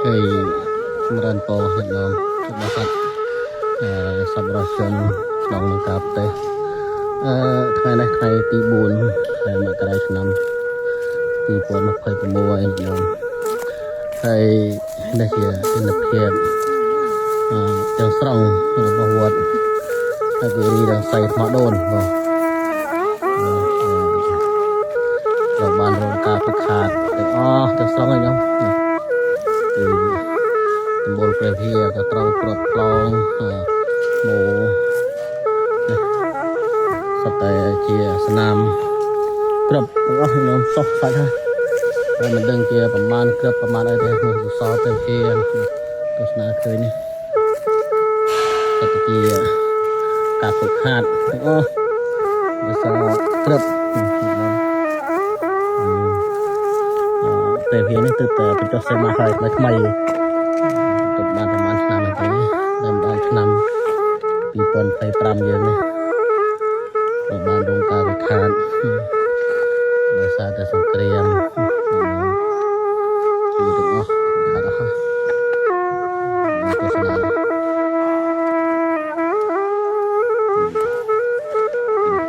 ហើយសម្រាប់តអ្នកនំរបស់សាច់សម្រាប់ជនក្នុងនឹងកាប់ទេថ្ងៃនេះថ្ងៃទី4ខែមករាឆ្នាំ2026ខ្ញុំហើយនេះជាទិដ្ឋភាពទាំងស្រុងរបស់វត្តហើយវារីដល់សៃថ្មដូនបងត្រូវបានរងការពិខាតទាំងអស់ទាំងស្រុងហើយខ្ញុំគឺតំបន់ព្រះវិហារក៏ត្រូវគ្រាប់ខ្លងម៉ូសតតែជាស្នាមគ្រាប់ទាំងអស់ខ្ញុំសោះសាច់ហើយមិនដឹងជាប្រមាណគ្រាប់ប្រមាណអីទេក្នុងសសរព្រះវិហារទស្សនាឃើញនេះសតជាការពិខាតទាំងអស់ដោយសារគ្រាប់ព្រះវិហារនេះទើបតែបញ្ចុះសេមាហើយថ្មីទើបបានប្រហែលឆ្នាំទេដល់ដល់ឆ្នាំ2025យើងនេះបានរងការពិខាតដោយសារតែសង្គ្រាមគឺទាំងអស់ខាតអស់ទស្សនា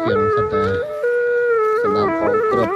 ជាងសត្វតែស្នាមផងគ្រប់